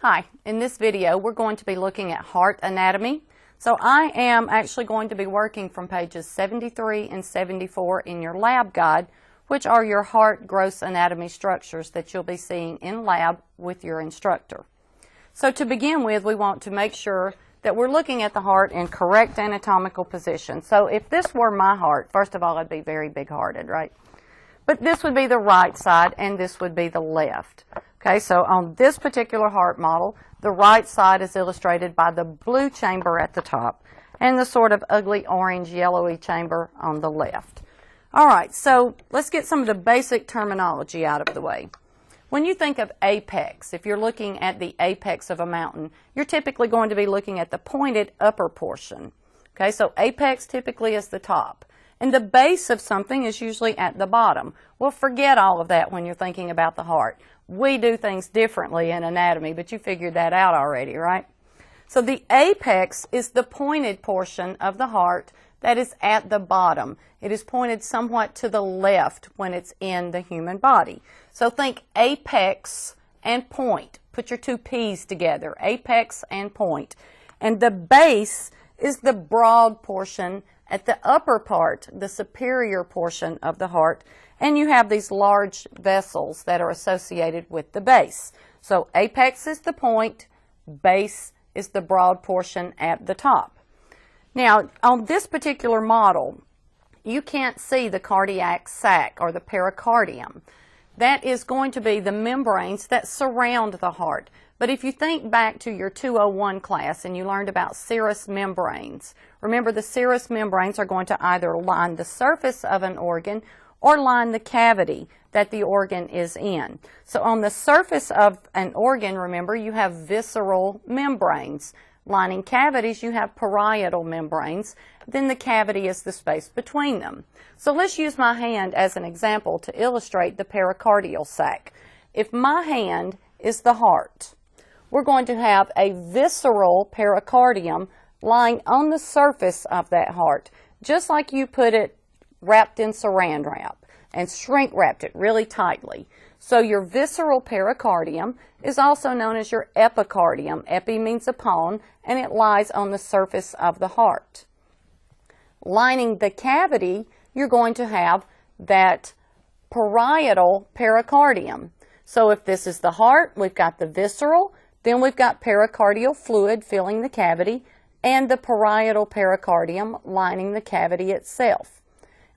Hi, in this video we're going to be looking at heart anatomy. So I am actually going to be working from pages 73 and 74 in your lab guide, which are your heart gross anatomy structures that you'll be seeing in lab with your instructor. So to begin with, we want to make sure that we're looking at the heart in correct anatomical position. So if this were my heart, first of all, I'd be very big-hearted, right? But this would be the right side and this would be the left. Okay, so on this particular heart model, the right side is illustrated by the blue chamber at the top and the sort of ugly orange yellowy chamber on the left. All right, so let's get some of the basic terminology out of the way. When you think of apex, if you're looking at the apex of a mountain, you're typically going to be looking at the pointed upper portion. Okay, so apex typically is the top. And the base of something is usually at the bottom. Well, forget all of that when you're thinking about the heart. We do things differently in anatomy, but you figured that out already, right? So the apex is the pointed portion of the heart that is at the bottom. It is pointed somewhat to the left when it's in the human body. So think apex and point. Put your two P's together, apex and point. And the base is the broad portion at the upper part, the superior portion of the heart, and you have these large vessels that are associated with the base. So apex is the point, base is the broad portion at the top. Now, on this particular model, you can't see the cardiac sac or the pericardium. That is going to be the membranes that surround the heart. But if you think back to your 201 class and you learned about serous membranes, remember the serous membranes are going to either line the surface of an organ or line the cavity that the organ is in. So on the surface of an organ, remember, you have visceral membranes. Lining cavities, you have parietal membranes. Then the cavity is the space between them. So let's use my hand as an example to illustrate the pericardial sac. If my hand is the heart, we're going to have a visceral pericardium lying on the surface of that heart, just like you put it wrapped in saran wrap and shrink wrapped it really tightly. So your visceral pericardium is also known as your epicardium. Epi means upon, and it lies on the surface of the heart. Lining the cavity, you're going to have that parietal pericardium. So if this is the heart, we've got the visceral, then we've got pericardial fluid filling the cavity, and the parietal pericardium lining the cavity itself.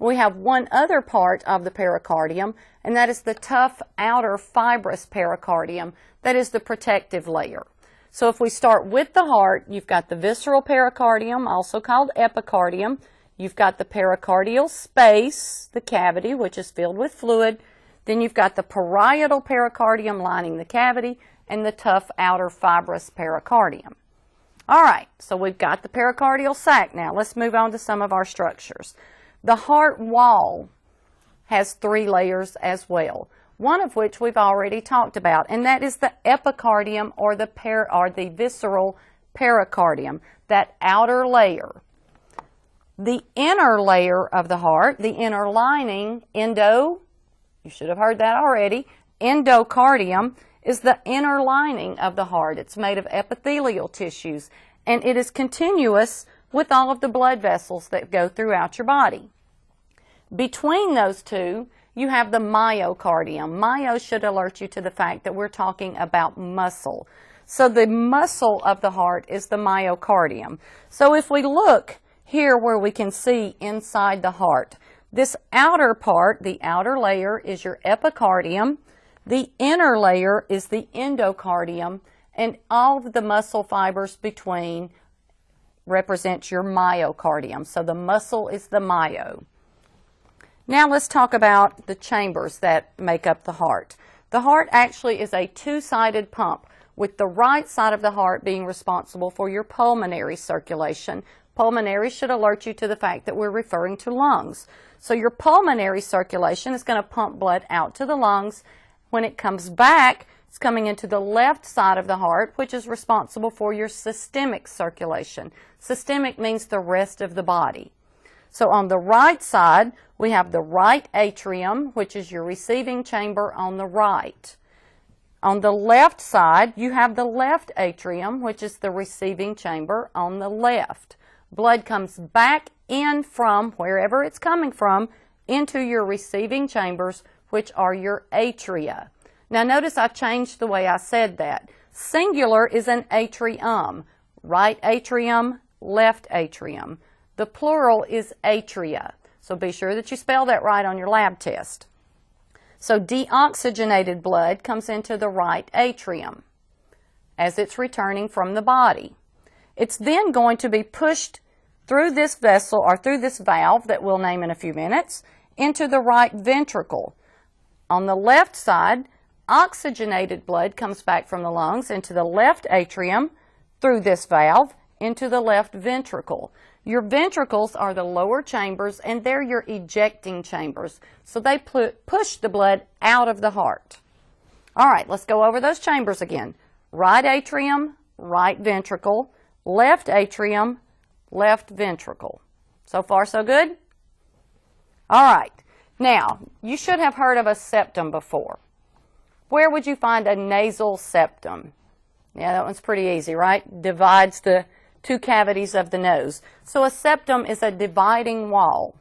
We have one other part of the pericardium, and that is the tough outer fibrous pericardium that is the protective layer. So if we start with the heart, you've got the visceral pericardium, also called epicardium. You've got the pericardial space, the cavity, which is filled with fluid. Then you've got the parietal pericardium lining the cavity and the tough outer fibrous pericardium. All right, so we've got the pericardial sac now. Let's move on to some of our structures. The heart wall has three layers as well, one of which we've already talked about, and that is the epicardium or the visceral pericardium, that outer layer. The inner layer of the heart, the inner lining, you should have heard that already, endocardium, is the inner lining of the heart. It's made of epithelial tissues, and it is continuous with all of the blood vessels that go throughout your body. Between those two, you have the myocardium. Myo should alert you to the fact that we're talking about muscle. So the muscle of the heart is the myocardium. So if we look here where we can see inside the heart, this outer part, the outer layer, is your epicardium. The inner layer is the endocardium, and all of the muscle fibers between represent your myocardium. So the muscle is the myo. Now let's talk about the chambers that make up the heart. The heart actually is a two-sided pump, with the right side of the heart being responsible for your pulmonary circulation. Pulmonary should alert you to the fact that we're referring to lungs. So your pulmonary circulation is going to pump blood out to the lungs. When it comes back, it's coming into the left side of the heart, which is responsible for your systemic circulation. Systemic means the rest of the body. So on the right side, we have the right atrium, which is your receiving chamber on the right. On the left side, you have the left atrium, which is the receiving chamber on the left. Blood comes back in from wherever it's coming from into your receiving chambers, which are your atria. Now notice I've changed the way I said that. Singular is an atrium. Right atrium, left atrium. The plural is atria. So be sure that you spell that right on your lab test. So deoxygenated blood comes into the right atrium as it's returning from the body. It's then going to be pushed through this vessel or through this valve that we'll name in a few minutes into the right ventricle. On the left side, oxygenated blood comes back from the lungs into the left atrium through this valve into the left ventricle. Your ventricles are the lower chambers, and they're your ejecting chambers. So they push the blood out of the heart. All right, let's go over those chambers again. Right atrium, right ventricle, left atrium, left ventricle. So far, so good? All right. Now, you should have heard of a septum before. Where would you find a nasal septum? Yeah, that one's pretty easy, right? Divides the two cavities of the nose. So a septum is a dividing wall.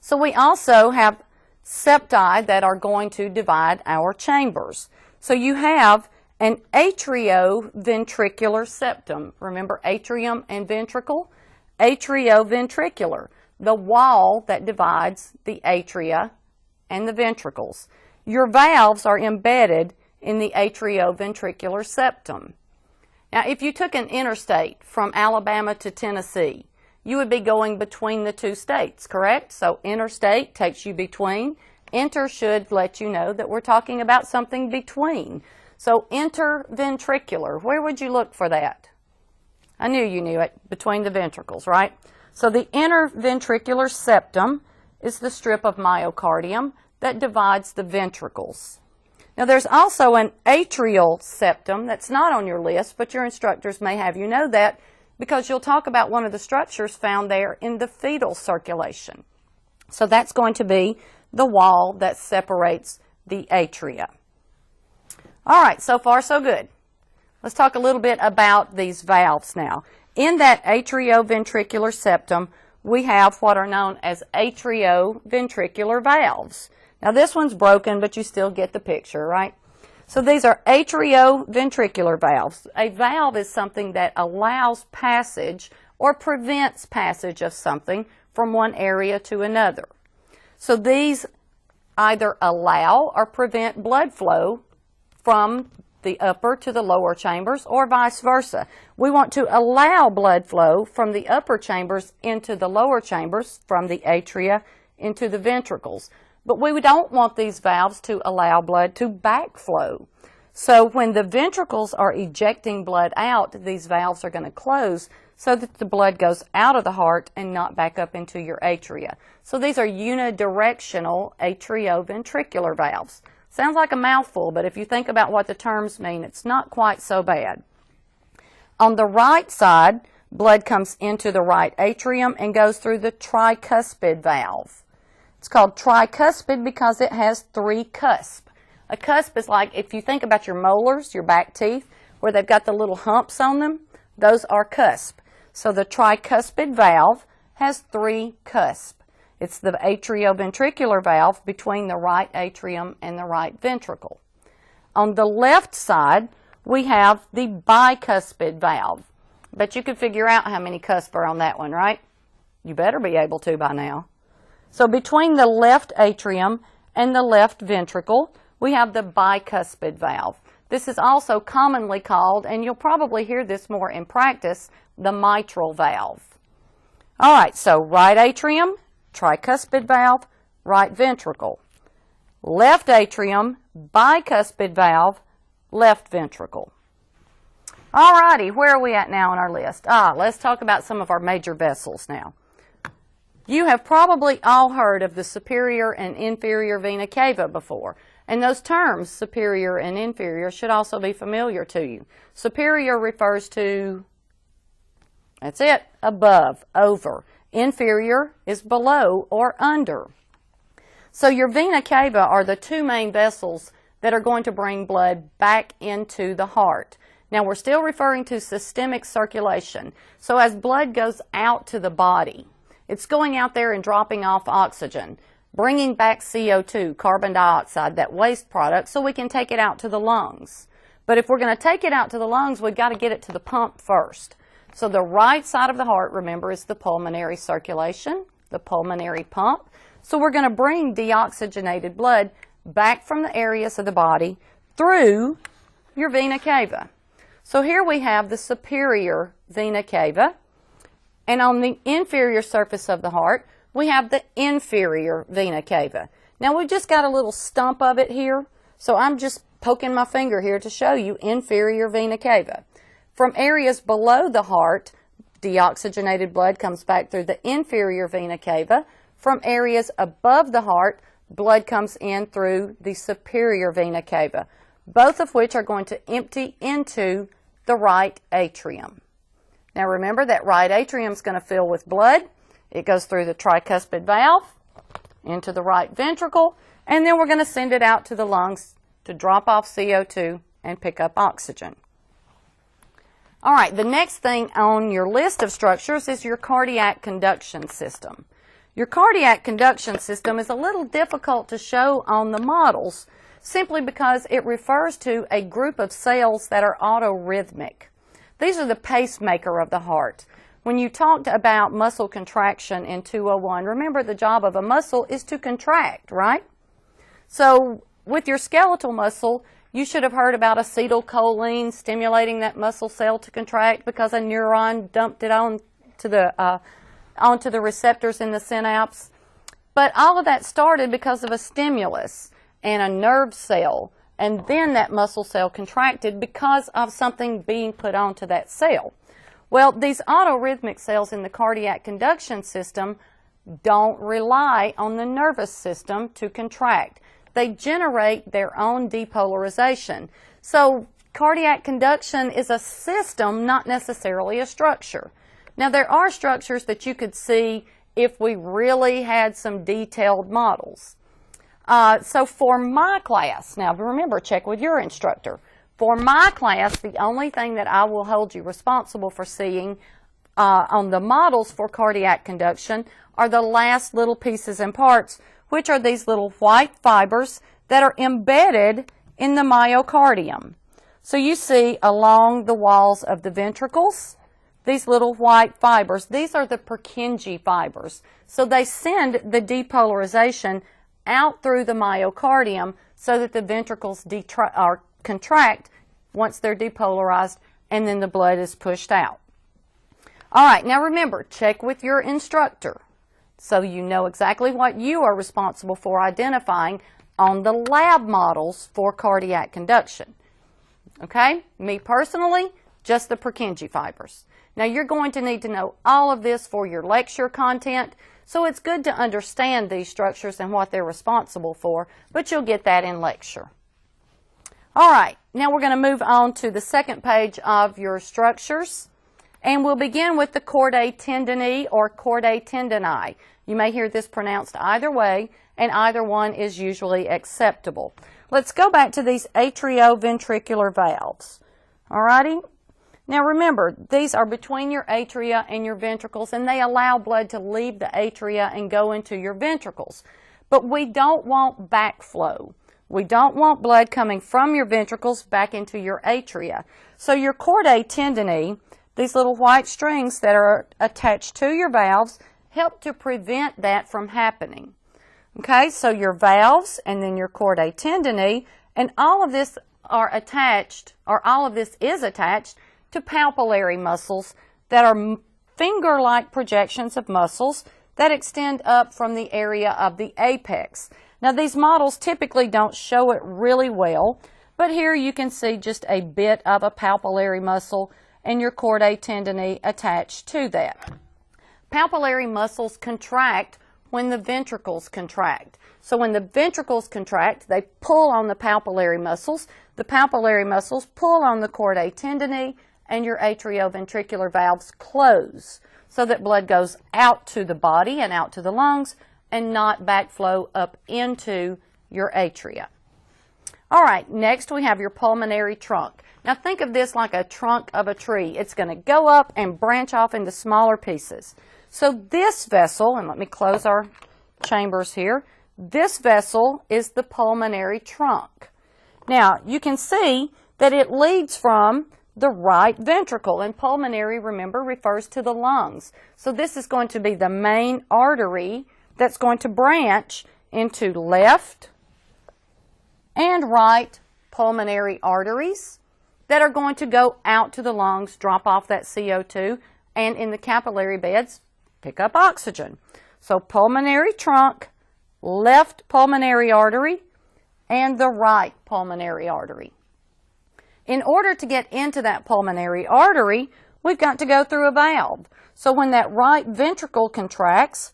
So we also have septi that are going to divide our chambers. So you have an atrioventricular septum. Remember atrium and ventricle? Atrioventricular, the wall that divides the atria and the ventricles. Your valves are embedded in the atrioventricular septum. Now, if you took an interstate from Alabama to Tennessee, you would be going between the two states, correct? So interstate takes you between. Inter should let you know that we're talking about something between. So interventricular, where would you look for that? I knew you knew it, between the ventricles, right? So the interventricular septum is the strip of myocardium that divides the ventricles. Now there's also an atrial septum that's not on your list, but your instructors may have you know that because you'll talk about one of the structures found there in the fetal circulation. So that's going to be the wall that separates the atria. All right, so far so good. Let's talk a little bit about these valves now. In that atrioventricular septum, we have what are known as atrioventricular valves. Now this one's broken, but you still get the picture, right? So these are atrioventricular valves. A valve is something that allows passage or prevents passage of something from one area to another. So these either allow or prevent blood flow from the upper to the lower chambers or vice versa. We want to allow blood flow from the upper chambers into the lower chambers, from the atria into the ventricles. But we don't want these valves to allow blood to backflow. So when the ventricles are ejecting blood out, these valves are going to close so that the blood goes out of the heart and not back up into your atria. So these are unidirectional atrioventricular valves. Sounds like a mouthful, but if you think about what the terms mean, it's not quite so bad. On the right side, blood comes into the right atrium and goes through the tricuspid valve. It's called tricuspid because it has three cusps. A cusp is like, if you think about your molars, your back teeth, where they've got the little humps on them, those are cusp. So the tricuspid valve has three cusps. It's the atrioventricular valve between the right atrium and the right ventricle. On the left side, we have the bicuspid valve. But you can figure out how many cusps are on that one, right? You better be able to by now. So between the left atrium and the left ventricle, we have the bicuspid valve. This is also commonly called, and you'll probably hear this more in practice, the mitral valve. All right, so right atrium, tricuspid valve, right ventricle. Left atrium, bicuspid valve, left ventricle. All righty, where are we at now on our list? Let's talk about some of our major vessels now. You have probably all heard of the superior and inferior vena cava before, and those terms, superior and inferior, should also be familiar to you. Superior refers to, that's it, above, over. Inferior is below or under. So your vena cava are the two main vessels that are going to bring blood back into the heart. Now we're still referring to systemic circulation. So as blood goes out to the body, it's going out there and dropping off oxygen, bringing back CO2, carbon dioxide, that waste product, so we can take it out to the lungs. But if we're going to take it out to the lungs, we've got to get it to the pump first. So the right side of the heart, remember, is the pulmonary circulation, the pulmonary pump. So we're going to bring deoxygenated blood back from the areas of the body through your vena cava. So here we have the superior vena cava, and on the inferior surface of the heart, we have the inferior vena cava. Now we've just got a little stump of it here, so I'm just poking my finger here to show you inferior vena cava. From areas below the heart, deoxygenated blood comes back through the inferior vena cava. From areas above the heart, blood comes in through the superior vena cava, both of which are going to empty into the right atrium. Now remember that right atrium is going to fill with blood. It goes through the tricuspid valve into the right ventricle, and then we're going to send it out to the lungs to drop off CO2 and pick up oxygen. All right, the next thing on your list of structures is your cardiac conduction system. Your cardiac conduction system is a little difficult to show on the models simply because it refers to a group of cells that are autorhythmic. These are the pacemaker of the heart. When you talked about muscle contraction in 201, remember the job of a muscle is to contract, right? So with your skeletal muscle, you should have heard about acetylcholine stimulating that muscle cell to contract because a neuron dumped it onto the receptors in the synapse. But all of that started because of a stimulus and a nerve cell, and then that muscle cell contracted because of something being put onto that cell. Well, these autorhythmic cells in the cardiac conduction system don't rely on the nervous system to contract. They generate their own depolarization. So cardiac conduction is a system, not necessarily a structure. Now there are structures that you could see if we really had some detailed models. So for my class, now remember, check with your instructor. For my class, the only thing that I will hold you responsible for seeing on the models for cardiac conduction are the last little pieces and parts, which are these little white fibers that are embedded in the myocardium. So you see along the walls of the ventricles, these little white fibers, these are the Purkinje fibers. So they send the depolarization out through the myocardium so that the ventricles contract once they're depolarized, and then the blood is pushed out. All right, now remember, check with your instructor so you know exactly what you are responsible for identifying on the lab models for cardiac conduction. Okay, me personally, just the Purkinje fibers. Now you're going to need to know all of this for your lecture content, so it's good to understand these structures and what they're responsible for, but you'll get that in lecture. All right, now we're going to move on to the second page of your structures, and we'll begin with the chordae tendineae or chordae tendineae. You may hear this pronounced either way, and either one is usually acceptable. Let's go back to these atrioventricular valves. All righty? Now remember, these are between your atria and your ventricles, and they allow blood to leave the atria and go into your ventricles. But we don't want backflow. We don't want blood coming from your ventricles back into your atria. So your chordae tendineae, these little white strings that are attached to your valves, help to prevent that from happening. Okay, so your valves and then your chordae tendineae, and all of this are attached, or all of this is attached to papillary muscles that are finger-like projections of muscles that extend up from the area of the apex. Now these models typically don't show it really well, but here you can see just a bit of a papillary muscle and your chordae tendineae attached to that. Papillary muscles contract when the ventricles contract. So when the ventricles contract, they pull on the papillary muscles. The papillary muscles pull on the chordae tendineae, and your atrioventricular valves close so that blood goes out to the body and out to the lungs and not backflow up into your atria. All right, next we have your pulmonary trunk. Now think of this like a trunk of a tree. It's going to go up and branch off into smaller pieces. So this vessel, and let me close our chambers here, this vessel is the pulmonary trunk. Now you can see that it leads from the right ventricle, and pulmonary, remember, refers to the lungs. So this is going to be the main artery that's going to branch into left and right pulmonary arteries that are going to go out to the lungs, drop off that CO2, and in the capillary beds, pick up oxygen. So pulmonary trunk, left pulmonary artery, and the right pulmonary artery. In order to get into that pulmonary artery, we've got to go through a valve. So when that right ventricle contracts,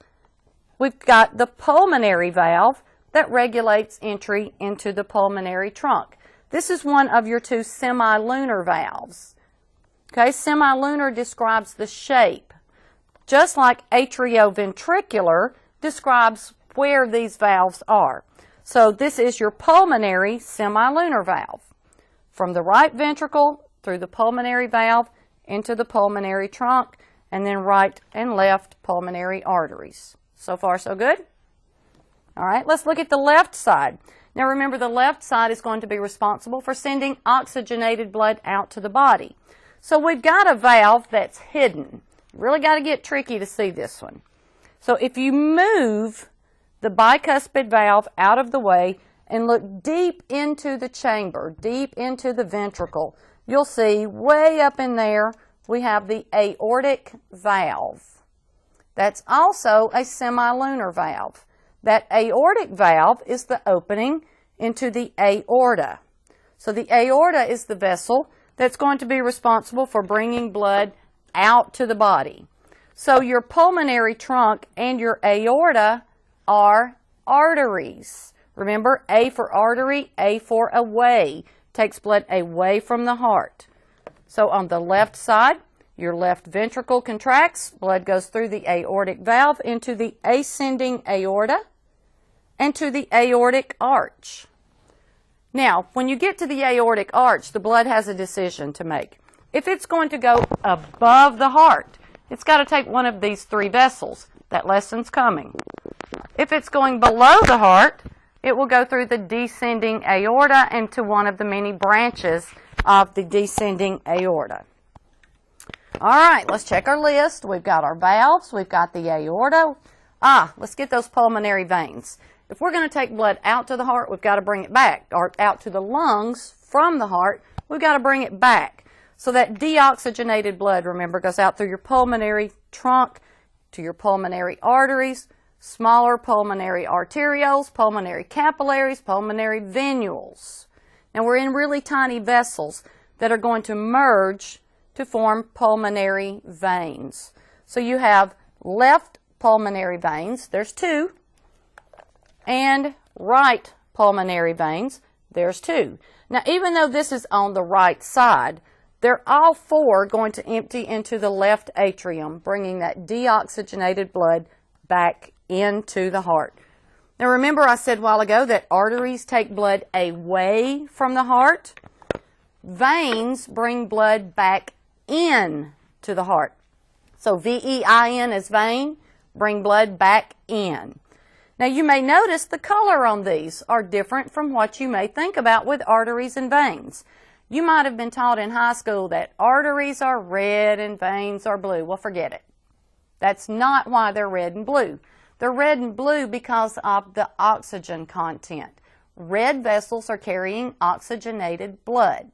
we've got the pulmonary valve that regulates entry into the pulmonary trunk. This is one of your two semilunar valves. Okay, semilunar describes the shape, just like atrioventricular describes where these valves are. So this is your pulmonary semilunar valve. From the right ventricle through the pulmonary valve into the pulmonary trunk, and then right and left pulmonary arteries. So far, so good? All right, let's look at the left side. Now remember, the left side is going to be responsible for sending oxygenated blood out to the body. So we've got a valve that's hidden. You really got to get tricky to see this one. So if you move the bicuspid valve out of the way and look deep into the chamber, deep into the ventricle, you'll see way up in there we have the aortic valve. That's also a semilunar valve. That aortic valve is the opening into the aorta. So the aorta is the vessel that's going to be responsible for bringing blood out to the body. So your pulmonary trunk and your aorta are arteries. Remember, A for artery, A for away, takes blood away from the heart. So on the left side, your left ventricle contracts, blood goes through the aortic valve into the ascending aorta and to the aortic arch. Now, when you get to the aortic arch, the blood has a decision to make. If it's going to go above the heart, it's got to take one of these three vessels. That lesson's coming. If it's going below the heart, it will go through the descending aorta and to one of the many branches of the descending aorta. All right, let's check our list. We've got our valves, we've got the aorta. Let's get those pulmonary veins. If we're going to take blood out to the heart, we've got to bring it back, or out to the lungs from the heart, we've got to bring it back. So that deoxygenated blood, remember, goes out through your pulmonary trunk to your pulmonary arteries, smaller pulmonary arterioles, pulmonary capillaries, pulmonary venules. Now we're in really tiny vessels that are going to merge to form pulmonary veins. So you have left pulmonary veins, there's two, and right pulmonary veins, there's two. Now even though this is on the right side, they're all four going to empty into the left atrium, bringing that deoxygenated blood back into the heart. Now remember, I said a while ago that arteries take blood away from the heart. Veins bring blood back in to the heart. So V-E-I-N is vein, bring blood back in. Now you may notice the color on these are different from what you may think about with arteries and veins. You might have been taught in high school that arteries are red and veins are blue. Well, forget it. That's not why they're red and blue. They're red and blue because of the oxygen content. Red vessels are carrying oxygenated blood.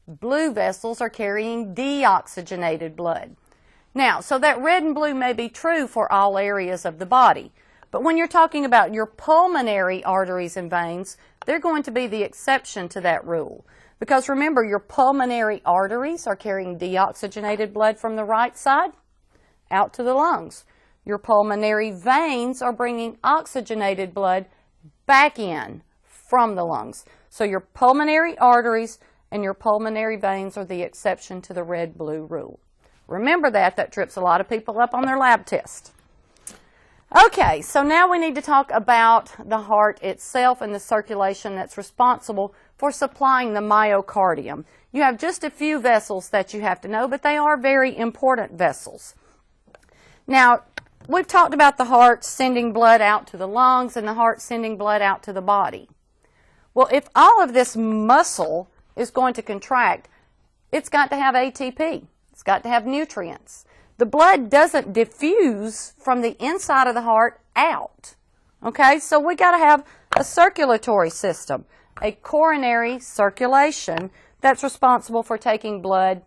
Blue vessels are carrying deoxygenated blood. Now, so that red and blue may be true for all areas of the body, but when you're talking about your pulmonary arteries and veins, they're going to be the exception to that rule. Because remember, your pulmonary arteries are carrying deoxygenated blood from the right side out to the lungs. Your pulmonary veins are bringing oxygenated blood back in from the lungs. So your pulmonary arteries and your pulmonary veins are the exception to the red-blue rule. Remember that. That trips a lot of people up on their lab test. Okay, so now we need to talk about the heart itself and the circulation that's responsible for supplying the myocardium. You have just a few vessels that you have to know, but they are very important vessels. Now, we've talked about the heart sending blood out to the lungs and the heart sending blood out to the body. Well, if all of this muscle is going to contract, it's got to have ATP. It's got to have nutrients. The blood doesn't diffuse from the inside of the heart out. Okay, so we got to have a circulatory system, a coronary circulation that's responsible for taking blood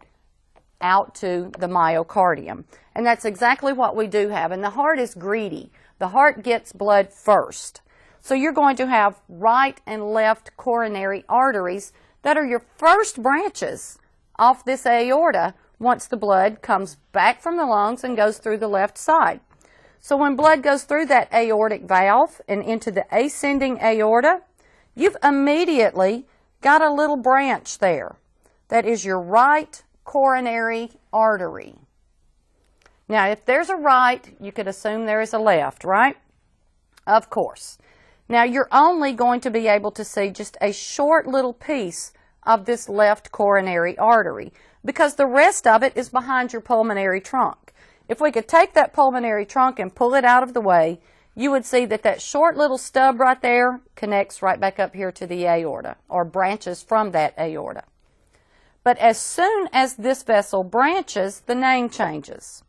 out to the myocardium. And that's exactly what we do have. And the heart is greedy. The heart gets blood first. So you're going to have right and left coronary arteries that are your first branches off this aorta once the blood comes back from the lungs and goes through the left side. So when blood goes through that aortic valve and into the ascending aorta, you've immediately got a little branch there. That is your right coronary artery. Now, if there's a right, you could assume there is a left, right? Of course. Now, you're only going to be able to see just a short little piece of this left coronary artery, because the rest of it is behind your pulmonary trunk. If we could take that pulmonary trunk and pull it out of the way, you would see that that short little stub right there connects right back up here to the aorta, or branches from that aorta. But as soon as this vessel branches, the name changes.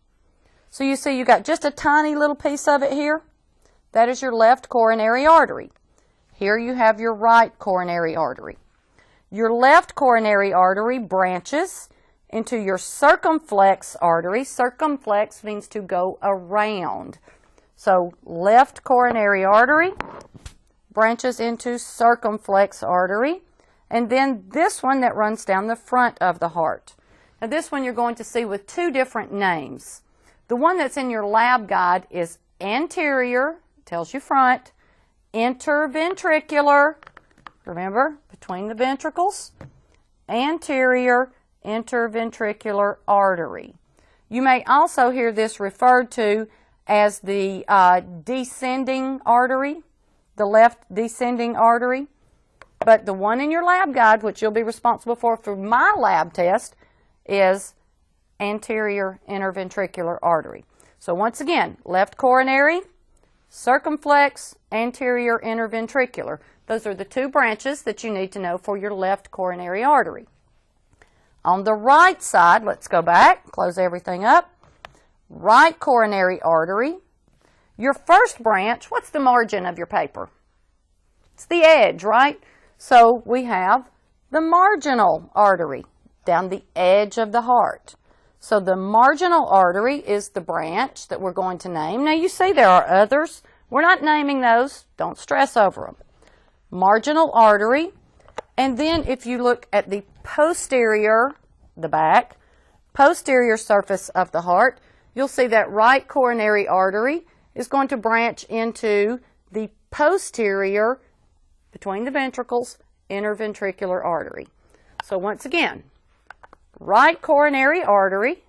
So you see you got just a tiny little piece of it here. That is your left coronary artery. Here you have your right coronary artery. Your left coronary artery branches into your circumflex artery. Circumflex means to go around. So left coronary artery branches into circumflex artery. And then this one that runs down the front of the heart. Now this one you're going to see with two different names. The one that's in your lab guide is anterior, tells you front, interventricular, remember, between the ventricles, anterior interventricular artery. You may also hear this referred to as the descending artery, the left descending artery. But the one in your lab guide, which you'll be responsible for my lab test, is anterior interventricular artery. So once again, left coronary, circumflex, anterior interventricular. Those are the two branches that you need to know for your left coronary artery. On the right side, let's go back, close everything up. Right coronary artery. Your first branch, what's the margin of your paper? It's the edge, right? So we have the marginal artery down the edge of the heart. So the marginal artery is the branch that we're going to name. Now you see there are others. We're not naming those. Don't stress over them. Marginal artery. And then if you look at the posterior, the back, posterior surface of the heart, you'll see that right coronary artery is going to branch into the posterior, between the ventricles, interventricular artery. So once again, right coronary artery,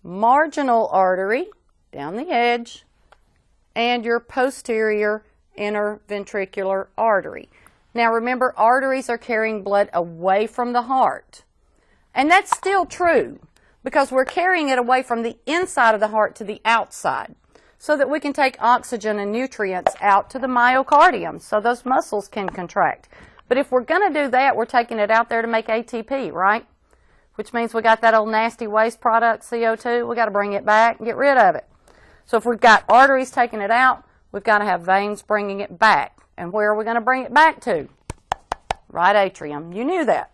marginal artery down the edge, and your posterior interventricular artery. Now remember, arteries are carrying blood away from the heart. And that's still true because we're carrying it away from the inside of the heart to the outside so that we can take oxygen and nutrients out to the myocardium so those muscles can contract. But if we're going to do that, we're taking it out there to make ATP, right? Which means we got that old nasty waste product, CO2. We got to bring it back and get rid of it. So if we've got arteries taking it out, we've got to have veins bringing it back. And where are we going to bring it back to? Right atrium. You knew that.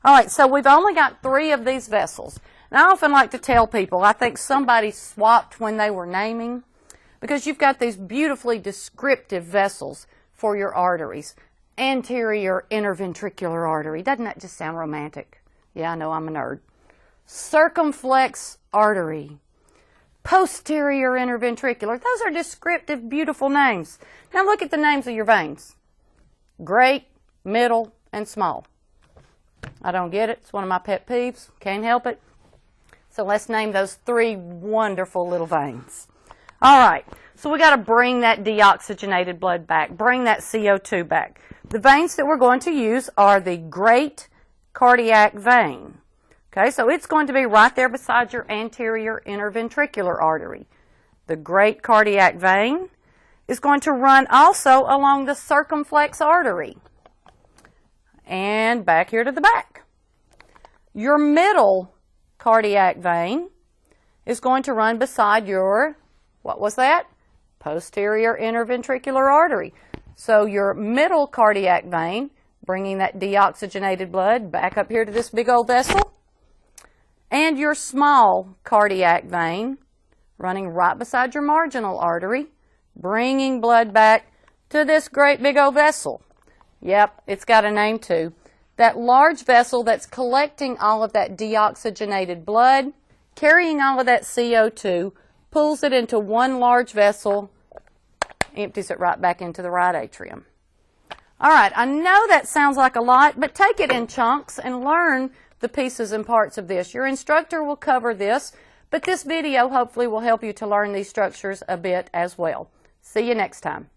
All right, so we've only got 3 of these vessels. And I often like to tell people, I think somebody swapped when they were naming, because you've got these beautifully descriptive vessels for your arteries. Anterior interventricular artery. Doesn't that just sound romantic? Yeah, I know, I'm a nerd. Circumflex artery. Posterior interventricular. Those are descriptive, beautiful names. Now look at the names of your veins. Great, middle, and small. I don't get it. It's one of my pet peeves. Can't help it. So let's name those 3 wonderful little veins. All right, so we got to bring that deoxygenated blood back, bring that CO2 back. The veins that we're going to use are the great cardiac vein. Okay, so it's going to be right there beside your anterior interventricular artery. The great cardiac vein is going to run also along the circumflex artery and back here to the back. Your middle cardiac vein is going to run beside your, what was that? Posterior interventricular artery. So your middle cardiac vein, bringing that deoxygenated blood back up here to this big old vessel, and your small cardiac vein running right beside your marginal artery, bringing blood back to this great big old vessel. Yep, it's got a name too. That large vessel that's collecting all of that deoxygenated blood, carrying all of that CO2, pulls it into one large vessel, empties it right back into the right atrium. All right, I know that sounds like a lot, but take it in chunks and learn the pieces and parts of this. Your instructor will cover this, but this video hopefully will help you to learn these structures a bit as well. See you next time.